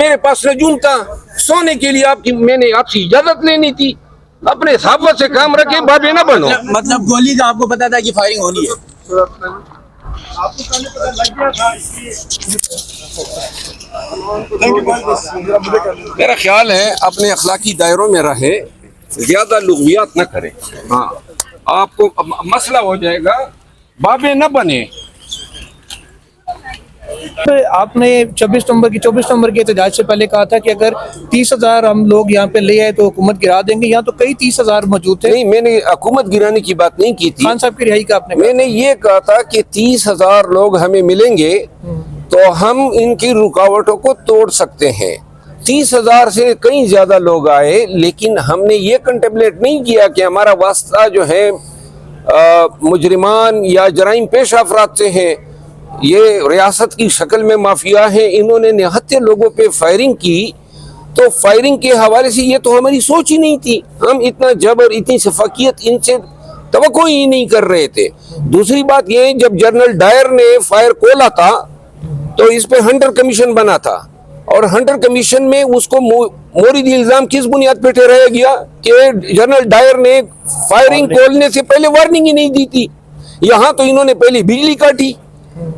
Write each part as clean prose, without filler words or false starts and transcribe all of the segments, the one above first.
میرے پاس نجوم تھا سونے کے لیے میں نے آپ سے اجازت لینی تھی. اپنے صحابہ سے کام رکھے، بابے نہ بنو. مطلب گولی کا آپ کو پتا تھا کہ فائرنگ ہونی ہے؟ میرا خیال ہے اپنے اخلاقی دائروں میں رہے، زیادہ لغویات نہ کریں. ہاں آپ کو مسئلہ ہو جائے گا، بابے نہ بنے. آپ نے 24 نومبر کے احتجاج سے پہلے کہا تھا کہ اگر 30,000 ہم لوگ یہاں پہ لے آئے تو حکومت گرا دیں گے. یہاں تو کئی 30,000 موجود تھے. نہیں، میں نے حکومت گرانے کی بات نہیں کی تھی. خان صاحب کی رہائی کا آپ نے میں نے یہ کہا تھا کہ 30,000 لوگ ہمیں ملیں گے تو ہم ان کی رکاوٹوں کو توڑ سکتے ہیں. 30,000 سے کئی زیادہ لوگ آئے، لیکن ہم نے یہ کنٹمپلیٹ نہیں کیا کہ ہمارا واسطہ جو ہے مجرمان یا جرائم پیش افراد سے ہیں. یہ ریاست کی شکل میں مافیا ہیں، انہوں نے نہتے لوگوں پہ فائرنگ کی. تو فائرنگ کے حوالے سے یہ تو ہماری سوچ ہی نہیں تھی. ہم اتنا جبر، اتنی شفقیت ان سے توقع ہی نہیں کر رہے تھے. دوسری بات یہ، جب جنرل ڈائر نے فائر کھولا تھا تو اس پہ ہنٹر کمیشن بنا تھا، اور ہنٹر کمیشن میں اس کو موردی الزام کس بنیاد پہ ٹھہرایا گیا کہ جنرل ڈائر نے فائرنگ کھولنے سے پہلے وارننگ ہی نہیں دی تھی. یہاں تو انہوں نے پہلی بجلی کاٹی.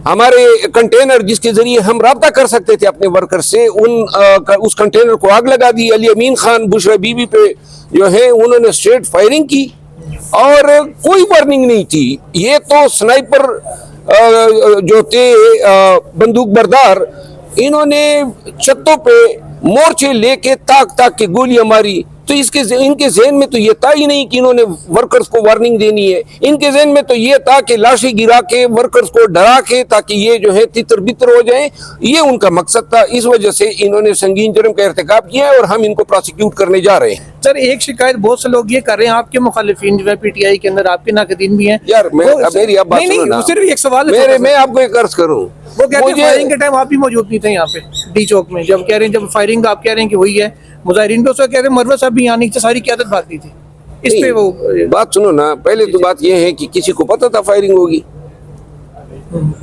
ہمارے کنٹینر جس کے ذریعے ہم رابطہ کر سکتے تھے اپنے ورکر سے، اس کنٹینر کو آگ لگا دی. علی امین خان بشرا بی بی پہ جو ہے انہوں نے اسٹریٹ فائرنگ کی اور کوئی وارننگ نہیں تھی. یہ تو سنائپر جو تھے بندوق بردار، انہوں نے چھتوں پہ مورچے لے کے تاک کے گولیاں ماری. تو ان کے ذہن میں تو یہ تھا ہی نہیں کہ انہوں نے ورکرز کو وارننگ دینی ہے. ان کے ذہن میں تو یہ تھا کہ لاشیں گرا کے ورکرز کو ڈرا کے تاکہ یہ جو ہے تتر بتر ہو جائیں. یہ ان کا مقصد تھا. اس وجہ سے انہوں نے سنگین جرم کا ارتکاب کیا ہے اور ہم ان کو پروسیکیوٹ کرنے جا رہے ہیں. سر ایک شکایت بہت سے لوگ یہ کر رہے ہیں، آپ کے مخالفین جو ہے پی ٹی آئی کے اندر آپ کے ناقدین بھی ہیں. یار میری اب بات سنو نا، صرف ایک سوال ہے، میں آپ کو ایک عرض کروں. وہ کہتے ہیں فائرنگ کے ٹائم آپ بھی موجود نہیں تھے یہاں پہ ڈی چوک میں، جب کہہ رہے ہیں جب فائرنگ آپ کہہ رہے ہیں کہ ہوئی ہے، مظاہرین بھی اس وقت کہتے ہیں مروت صاحب بھی یہاں نہیں تھے، ساری قیادت بھاگتی تھی. اس پہ وہ بات سنو نا. پہلے تو بات یہ ہے کہ کسی کو پتہ تھا فائرنگ ہوگی؟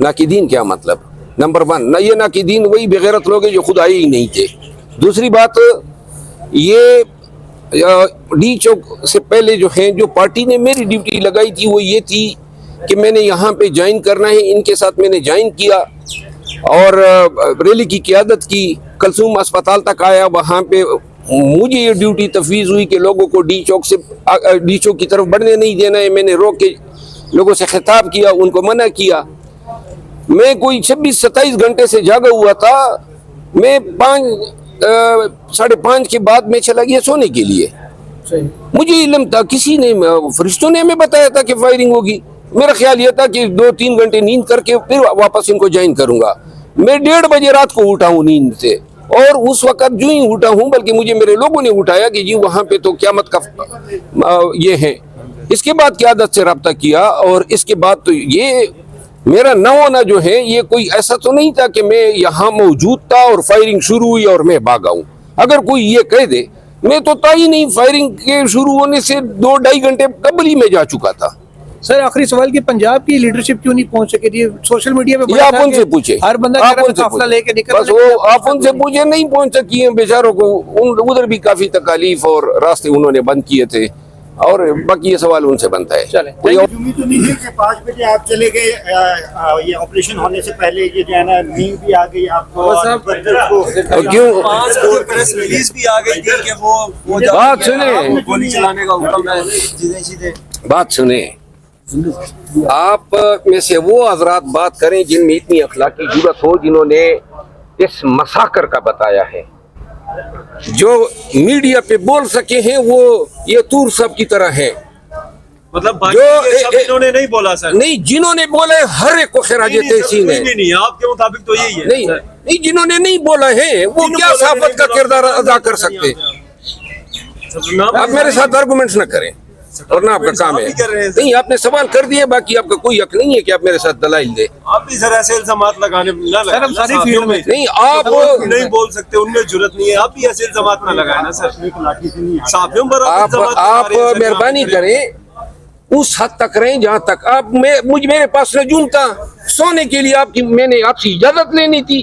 ناقدین کیا مطلب؟ نمبر 1 نہ، یہ ناقدین وہی بغیرت لوگ ہیں جو خود آئے ہی نہیں تھے. دوسری بات، یہ ڈی چوک سے پہلے جو ہے جو پارٹی نے میری ڈیوٹی لگائی تھی وہ یہ تھی کہ میں نے یہاں پہ جوائن کرنا ہے. ان کے ساتھ میں نے جوائن کیا اور ریلی کی قیادت کی. کلثوم اسپتال تک آیا، وہاں پہ مجھے یہ ڈیوٹی تفویض ہوئی کہ لوگوں کو ڈی چوک کی طرف بڑھنے نہیں دینا ہے. میں نے روک کے لوگوں سے خطاب کیا، ان کو منع کیا. میں کوئی 26-27 گھنٹے سے جاگا ہوا تھا. میں 5:30 کے بعد میں چلا گیا سونے کے لیے. مجھے علم تھا، کسی نے، فرشتوں نے ہمیں بتایا تھا کہ فائرنگ ہوگی. میرا خیال یہ تھا کہ 2-3 گھنٹے نیند کر کے پھر واپس ان کو جوائن کروں گا. میں 1:30 بجے رات کو اٹھا ہوں نیند سے، اور اس وقت جو ہی اٹھا ہوں، بلکہ مجھے میرے لوگوں نے اٹھایا کہ جی وہاں پہ تو قیامت کا یہ ہے. اس کے بعد قیادت سے رابطہ کیا، اور اس کے بعد تو یہ میرا نہ ہونا جو ہے یہ کوئی ایسا تو نہیں تھا کہ میں یہاں موجود تھا اور فائرنگ شروع ہوئی اور میں بھاگا ہوں. اگر کوئی یہ کہہ دے، میں تو تھا ہی نہیں. فائرنگ کے شروع ہونے سے 2-2.5 گھنٹے قبل ہی میں جا چکا تھا. سر آخری سوال کہ پنجاب کی لیڈرشپ کیوں نہیں پہنچ سکی تھی؟ سوشل میڈیا پہ یہ آپ ان سے پوچھیں، ہر بندہ قافلہ لے کے نکل، بس وہ آپ ان سے پوچھیں. نہیں پہنچ سکی ہیں بیچاروں کو. ادھر بھی کافی تکالیف اور راستے انہوں نے بند کیے تھے، اور باقی یہ سوال ان سے بنتا ہے. چلیں امید تو نہیں ہے کہ 5 بجے آپ چلے گئے، یہ آپریشن ہونے سے پہلے یہ جو ہے نا نیند بھی آ گئی آپ کو، کیوں؟ پریس ریلیز بھی آ گئی تھی کہ وہ بات سنیں، گولی چلانے کا حکم ہے سیدھے سیدھے. بات سنیں. آپ میں سے وہ حضرات بات کریں جن میں اتنی اخلاقی جرات ہو، جنہوں نے اس مساکر کا بتایا ہے. جو میڈیا پہ بول سکے ہیں وہ یہ تور صاحب کی طرح ہے. مطلب جو انہوں نے نہیں بولا سر، نہیں، جنہوں نے بولے ہر ایک کو خراج تحسین ہے. نہیں آپ کے مطابق تو یہی ہے. نہیں، جنہوں نے نہیں بولا ہے وہ کیا صحافت کا کردار ادا کر سکتے. آپ میرے ساتھ آرگومنٹس نہ کریں، اور نہ آپ کا کام ہے. نہیں، آپ نے سوال کر دیے، باقی آپ کا کوئی حق نہیں ہے کہ آپ میرے ساتھ دلائل دیں. آپ بھی سر ایسے الزامات لگانے نہ سر ہم ساری فیلڈ میں نہیں، آپ نہیں بول سکتے، ان میں جرت نہیں ہے. آپ بھی ایسے الزامات نہ لگائیں نا سر. صحافیوں پر آپ مہربانی کریں، اس حد تک رہیں جہاں تک میرے پاس نجوم تھا سونے کے لیے میں نے آپ سے اجازت لینی تھی.